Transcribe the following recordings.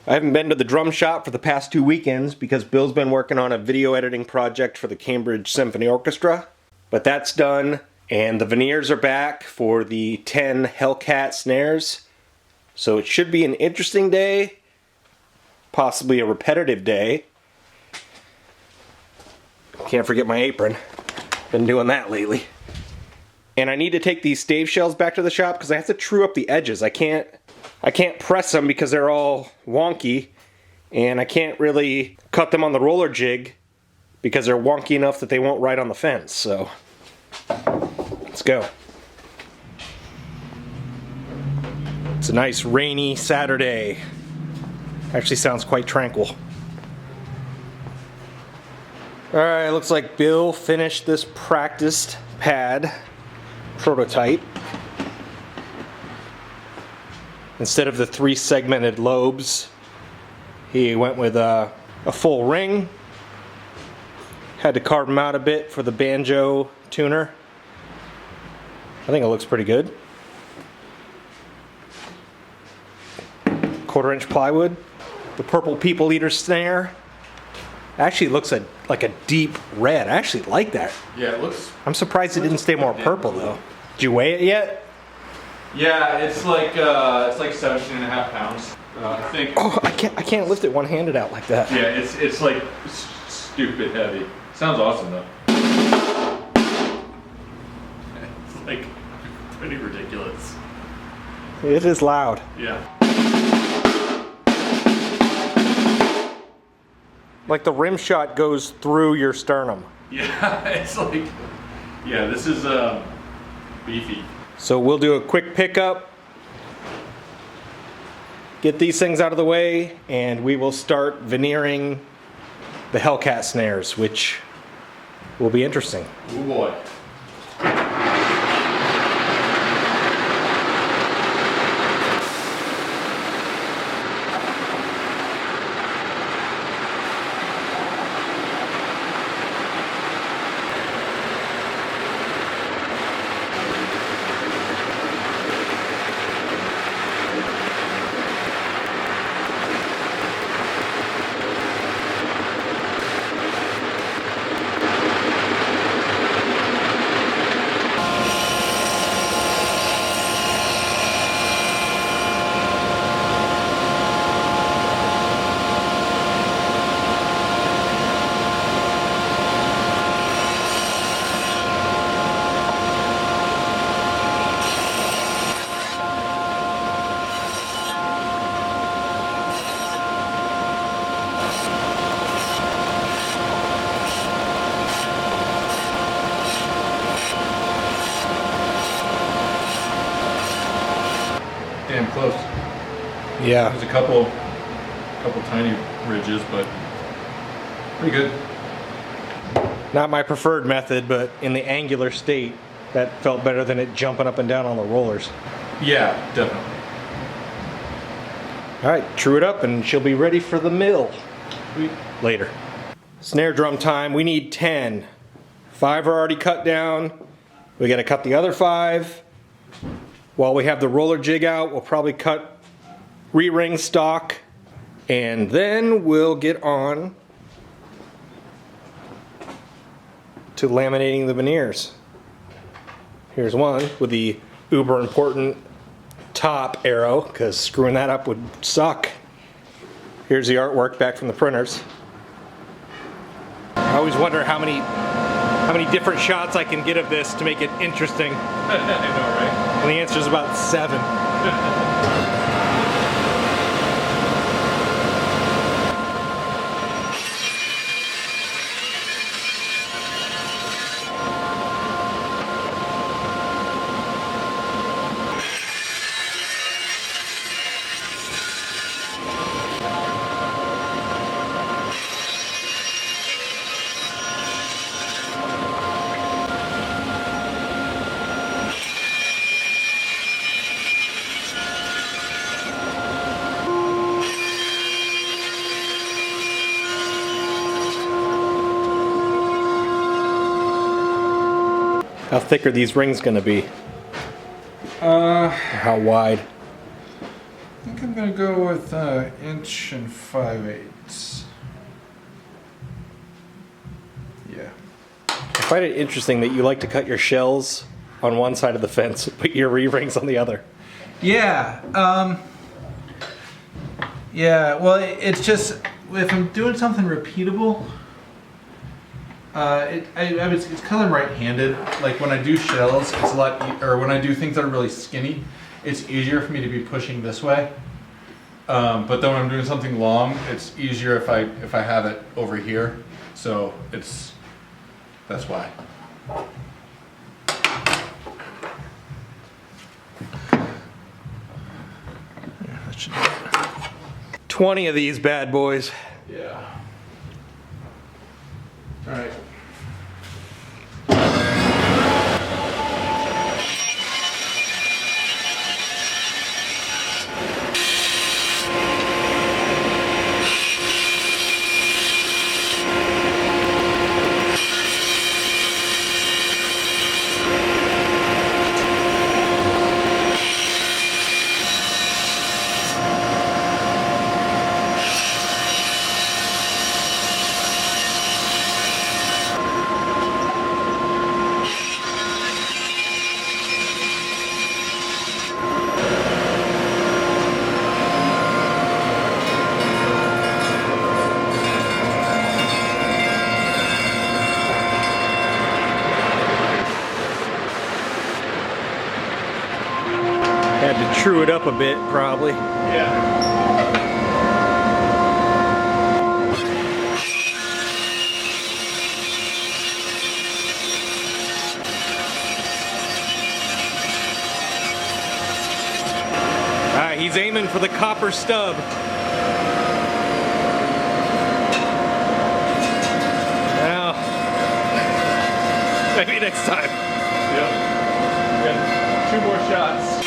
I haven't been to the drum shop for the past 2 weekends because Bill's been working on a video editing project for the Cambridge Symphony Orchestra. But that's done, and the veneers are back for the 10 Hellcat snares. So it should be an interesting day, possibly a repetitive day. Can't forget my apron. Been doing that lately. And I need to take these stave shells back to the shop because I have to true up the edges. I can't press them because they're all wonky, and I can't really cut them on the roller jig because they're wonky enough that they won't ride on the fence. So let's go. It's a nice rainy Saturday. Actually sounds quite tranquil. Alright, looks like Bill finished this practiced pad prototype. Instead of the 3 segmented lobes, he went with a full ring. Had to carve them out a bit for the banjo tuner. I think it looks pretty good. 1/4-inch plywood. The purple people eater snare actually looks like a deep red. I actually like that. Yeah, it looks. I'm surprised it didn't stay more purple though. Did you weigh it yet? Yeah, it's like 17.5 pounds. I think. Oh, I can't lift it one-handed out like that. Yeah, it's like stupid heavy. Sounds awesome though. It's like pretty ridiculous. It is loud. Yeah. Like the rim shot goes through your sternum. Yeah, it's like, yeah, this is beefy. So we'll do a quick pickup, get these things out of the way, and we will start veneering the Hellcat snares, which will be interesting. Oh boy. Damn close. Yeah. There's a couple tiny ridges, but pretty good. Not my preferred method, but in the angular state, that felt better than it jumping up and down on the rollers. Yeah, definitely. All right, true it up and she'll be ready for the mill Sweet. later. Snare drum time, we need 10. 5 are already cut down. We gotta cut the other 5. While we have the roller jig out, we'll probably cut re-ring stock, and then we'll get on to laminating the veneers. Here's one with the uber important top arrow, because screwing that up would suck. Here's the artwork back from the printers. I always wonder how many different shots I can get of this to make it interesting. I know, right? And the answer is about 7. How thick are these rings going to be? How How wide? I think I'm gonna go with 1 5/8". Yeah. I find it interesting that you like to cut your shells on one side of the fence, but your re-rings on the other. Yeah. Yeah. Well, it's just if I'm doing something repeatable. It's because I'm right-handed. Like when I do shells, it's a lot. Or when I do things that are really skinny, it's easier for me to be pushing this way. But then when I'm doing something long, it's easier if I have it over here. So that's why. Yeah, that should do it. 20 of these bad boys. Yeah. All right. Had to true it up a bit, probably. Yeah. Alright, he's aiming for the copper stub. Now, maybe next time. Yep. We got 2 more shots.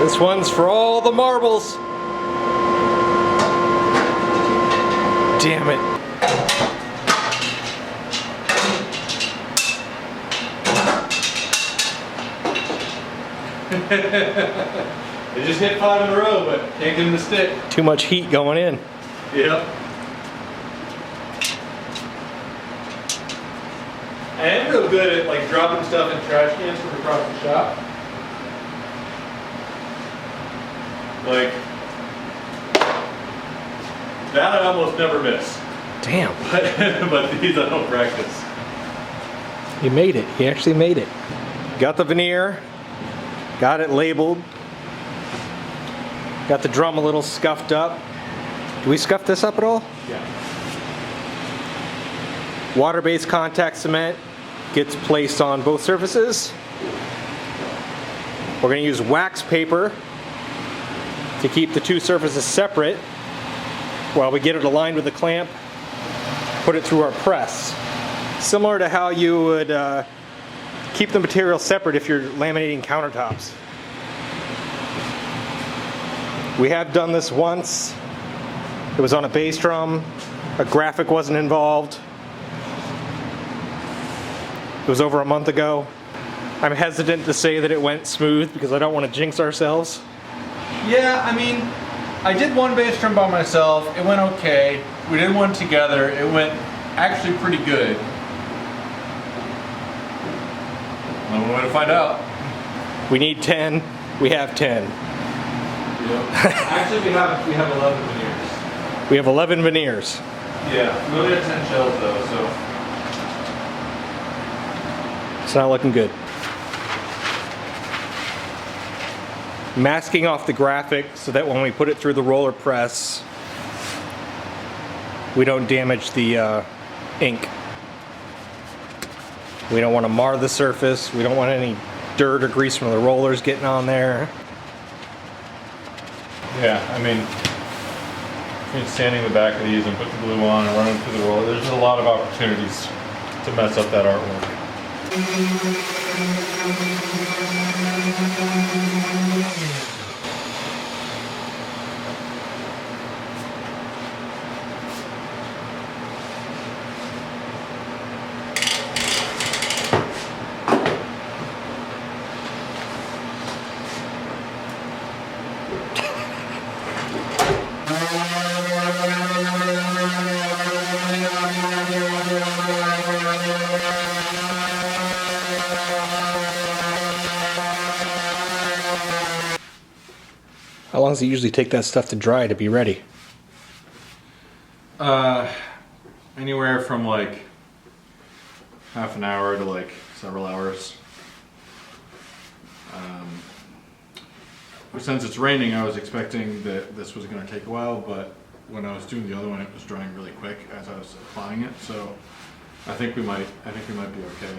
This one's for all the marbles. Damn it. They just hit 5 in a row, but can't get them to stick. Too much heat going in. Yep. I am real good at like dropping stuff in trash cans from across the shop. Like that I almost never miss. Damn. But these I don't practice. He made it. He actually made it. Got the veneer. Got it labeled. Got the drum a little scuffed up. Do we scuff this up at all? Yeah. Water-based contact cement gets placed on both surfaces. We're going to use wax paper to keep the 2 surfaces separate while we get it aligned with the clamp, put it through our press. Similar to how you would keep the material separate if you're laminating countertops. We have done this once. It was on a bass drum. A graphic wasn't involved. It was over a month ago. I'm hesitant to say that it went smooth because I don't want to jinx ourselves. Yeah, I mean, I did one bass drum by myself. It went okay. We did one together. It went actually pretty good. Only way to find out. We need 10. We have 10. Yep. Actually, we have 11 veneers. We have 11 veneers. Yeah, we only have 10 shells though, so. It's not looking good. Masking off the graphic so that when we put it through the roller press, we don't damage the ink. We don't want to mar the surface. We don't want any dirt or grease from the rollers getting on there. Yeah, I mean, sanding the back of these and putting the glue on and running through the roller, there's a lot of opportunities to mess up that artwork. How long does it usually take that stuff to dry to be ready? Anywhere from like half an hour to like several hours. Since it's raining, I was expecting that this was going to take a while, but when I was doing the other one, it was drying really quick as I was applying it. So I think we might be okay.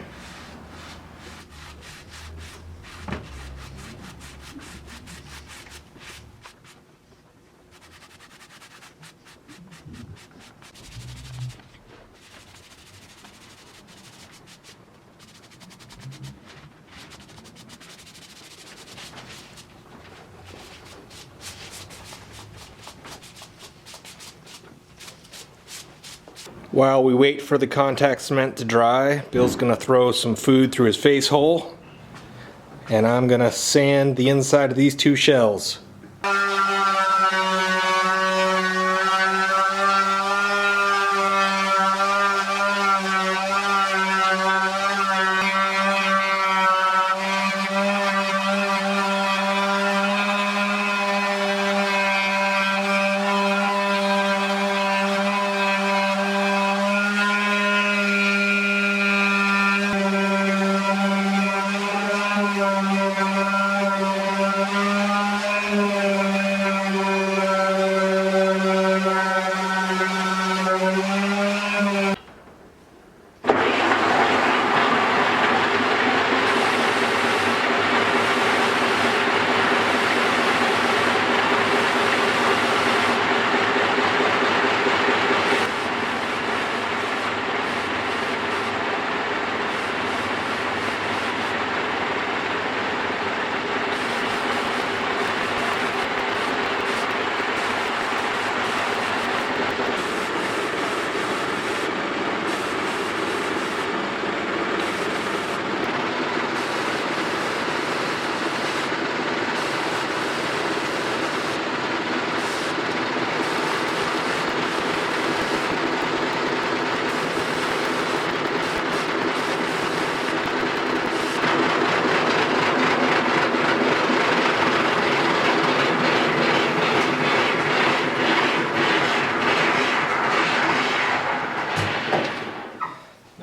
While we wait for the contact cement to dry, Bill's gonna throw some food through his face hole, and I'm gonna sand the inside of these two shells.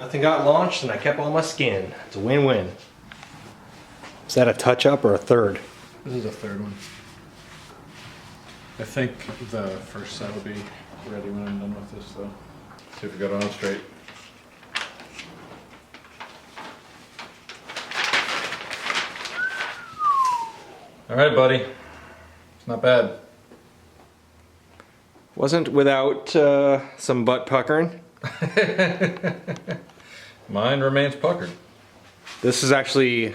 Nothing got launched and I kept all my skin. It's a win-win. Is that a touch-up or a third? This is a third one. I think the first set will be ready when I'm done with this, though. See if we got it on straight. All right, buddy. It's not bad. Wasn't without some butt puckering. Mine remains puckered. This is actually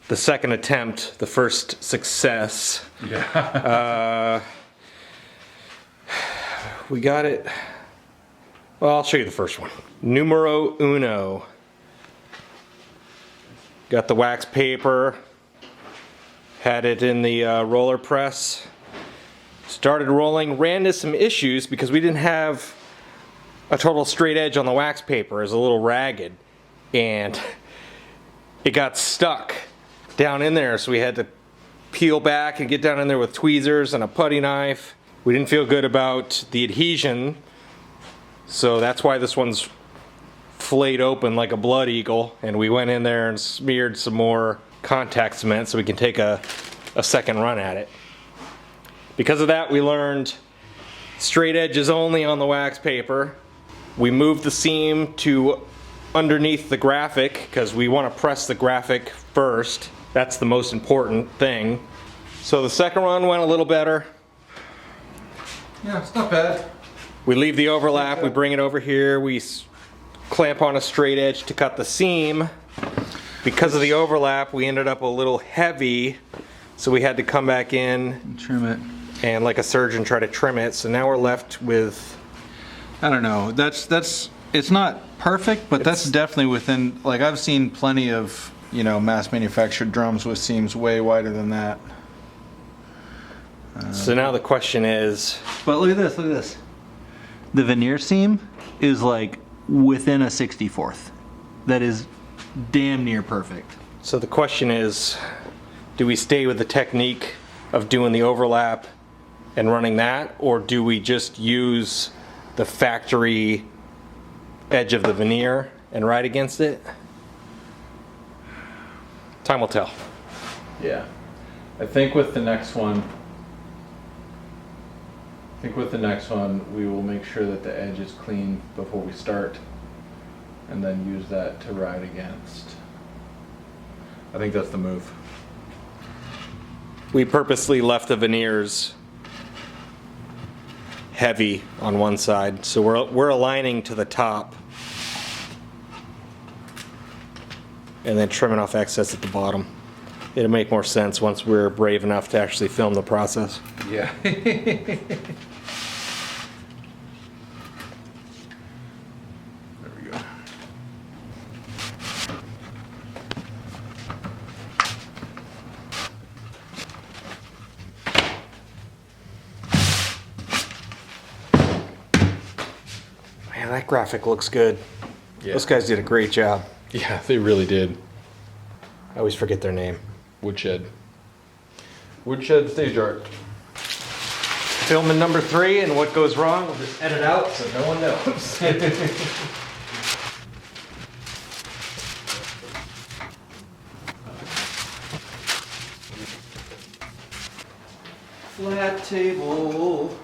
the second attempt, the first success. Yeah. We got it. Well, I'll show you the first one. Numero uno. Got the wax paper. Had it in the roller press. Started rolling. Ran into some issues because we didn't have a total straight edge on the wax paper. It was a little ragged. And it got stuck down in there, so we had to peel back and get down in there with tweezers and a putty knife. We didn't feel good about the adhesion, so that's why this one's flayed open like a blood eagle, and we went in there and smeared some more contact cement so we can take a second run at it. Because of that, we learned straight edges only on the wax paper. We moved the seam to underneath the graphic because we want to press the graphic first. That's the most important thing. So the second run went a little better. Yeah, it's not bad. We leave the overlap, we bring it over here, we clamp on a straight edge to cut the seam. Because of the overlap, we ended up a little heavy, so we had to come back in, Trim it. and like a surgeon try to trim it. So now we're left with, I don't know. That's it's not perfect, but that's definitely within. Like I've seen plenty of mass manufactured drums with seams way wider than that. so now the question is, But look at this. Look at this. The veneer seam is like within a 64th. That is damn near perfect. so the question is, do we stay with the technique of doing the overlap and running that, or do we just use the factory edge of the veneer and ride against it? Time will tell. Yeah. I think with the next one, we will make sure that the edge is clean before we start, and then use that to ride against. I think that's the move. We purposely left the veneers heavy on one side, so we're aligning to the top and then trimming off excess at the bottom. It'll make more sense once we're brave enough to actually film the process. Yeah. There we go. Man, that graphic looks good. Yeah. Those guys did a great job. Yeah, they really did. I always forget their name. Woodshed. Woodshed stage art. Filming number 3, and what goes wrong, we'll just edit out so no one knows. Flat table.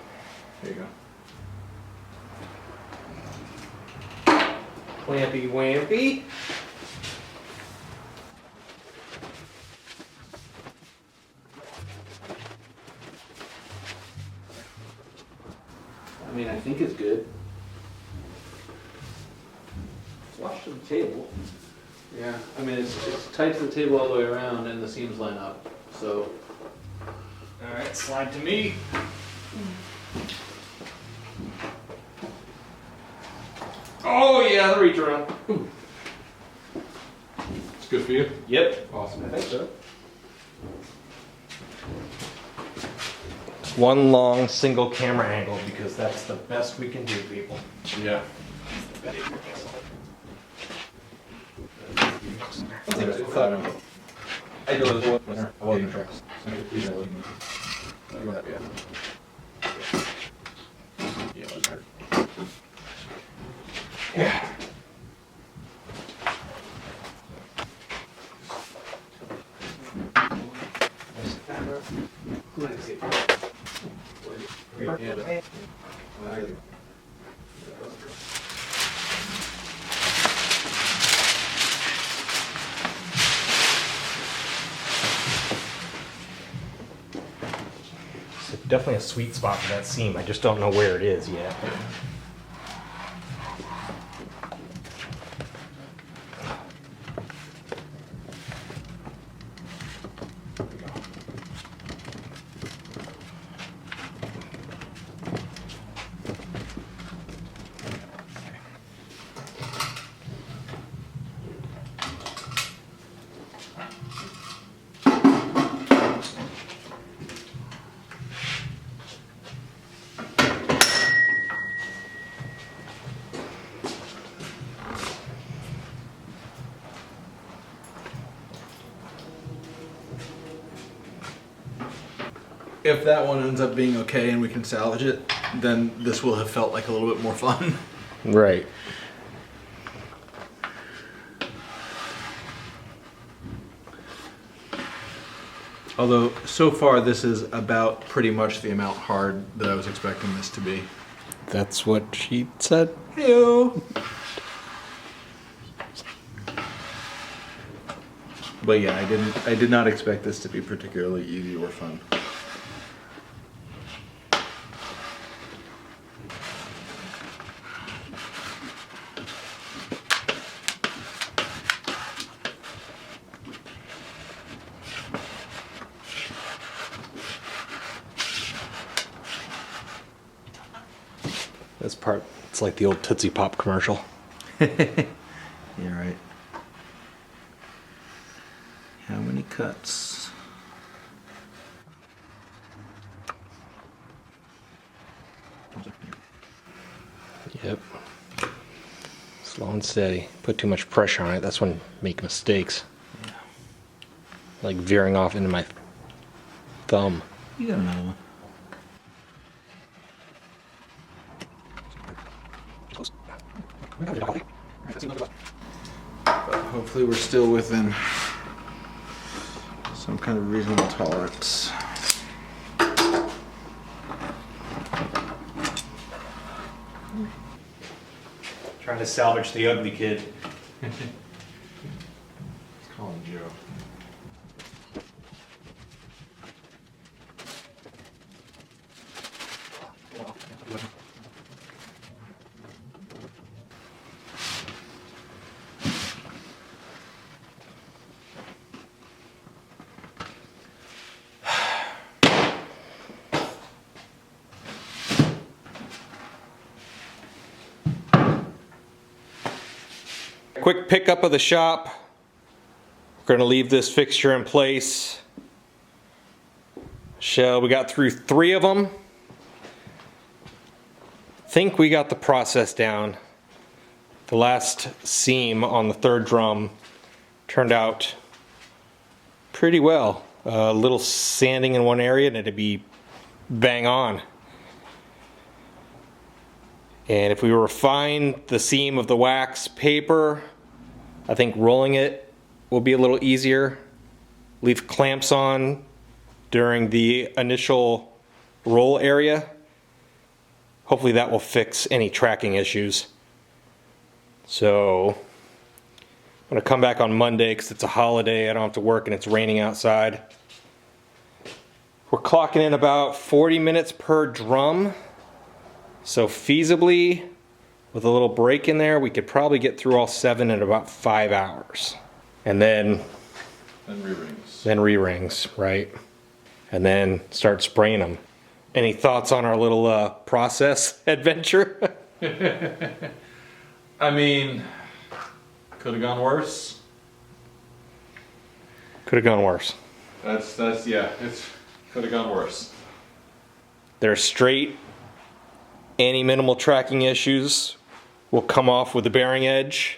There you go. Clampy wampy. I mean, I think it's good. Flush to the table. Yeah, I mean, it's tight to the table all the way around and the seams line up, so. Alright, slide to me. Oh yeah, the reach around. It's good for you? Yep. Awesome. I think so. One long single camera angle because that's the best we can do, people. Yeah. I do as well. I wasn't sure. Yeah. It's definitely a sweet spot for that seam. I just don't know where it is yet. If that one ends up being okay and we can salvage it, then this will have felt like a little bit more fun. Right. Although, so far this is about pretty much the amount hard that I was expecting this to be. That's what she said. Heyo. But yeah, I did not expect this to be particularly easy or fun. This part, it's like the old Tootsie Pop commercial. You're right. How many cuts? Yep. Slow and steady. Put too much pressure on it, that's when you make mistakes. Yeah. Like veering off into my thumb. You got another one. But hopefully we're still within some kind of reasonable tolerance. Trying to salvage the ugly kid. Let's call him Joe. Quick pickup of the shop. We're going to leave this fixture in place. Shell, we got through 3 of them. Think we got the process down. The last seam on the 3rd drum turned out pretty well. A little sanding in one area and it'd be bang on. And if we refine the seam of the wax paper, I think rolling it will be a little easier. Leave clamps on during the initial roll area. Hopefully that will fix any tracking issues. So I'm gonna come back on Monday because it's a holiday. I don't have to work and it's raining outside. We're clocking in about 40 minutes per drum. So feasibly, with a little break in there, we could probably get through all 7 in about 5 hours. And then re-rings. Then re-rings, right? And then start spraying them. Any thoughts on our little process adventure? I mean, could have gone worse. Could have gone worse. That's yeah, it's could have gone worse. They're straight. Any minimal tracking issues will come off with the bearing edge.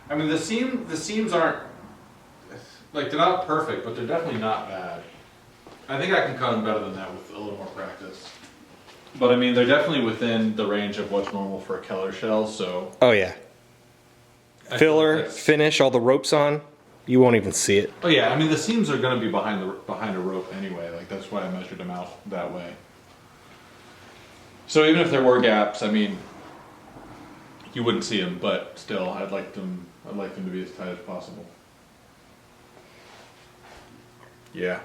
I mean, the seams aren't, like, they're not perfect, but they're definitely not bad. I think I can cut them better than that with a little more practice. But I mean, they're definitely within the range of what's normal for a Keller shell, so. Oh yeah. I feel Filler, like that's- finish, all the ropes on, you won't even see it. Oh yeah, I mean, the seams are gonna be behind a rope anyway, like, that's why I measured them out that way. So even if there were gaps, I mean, you wouldn't see them, but still, I'd like them to be as tight as possible. Yeah.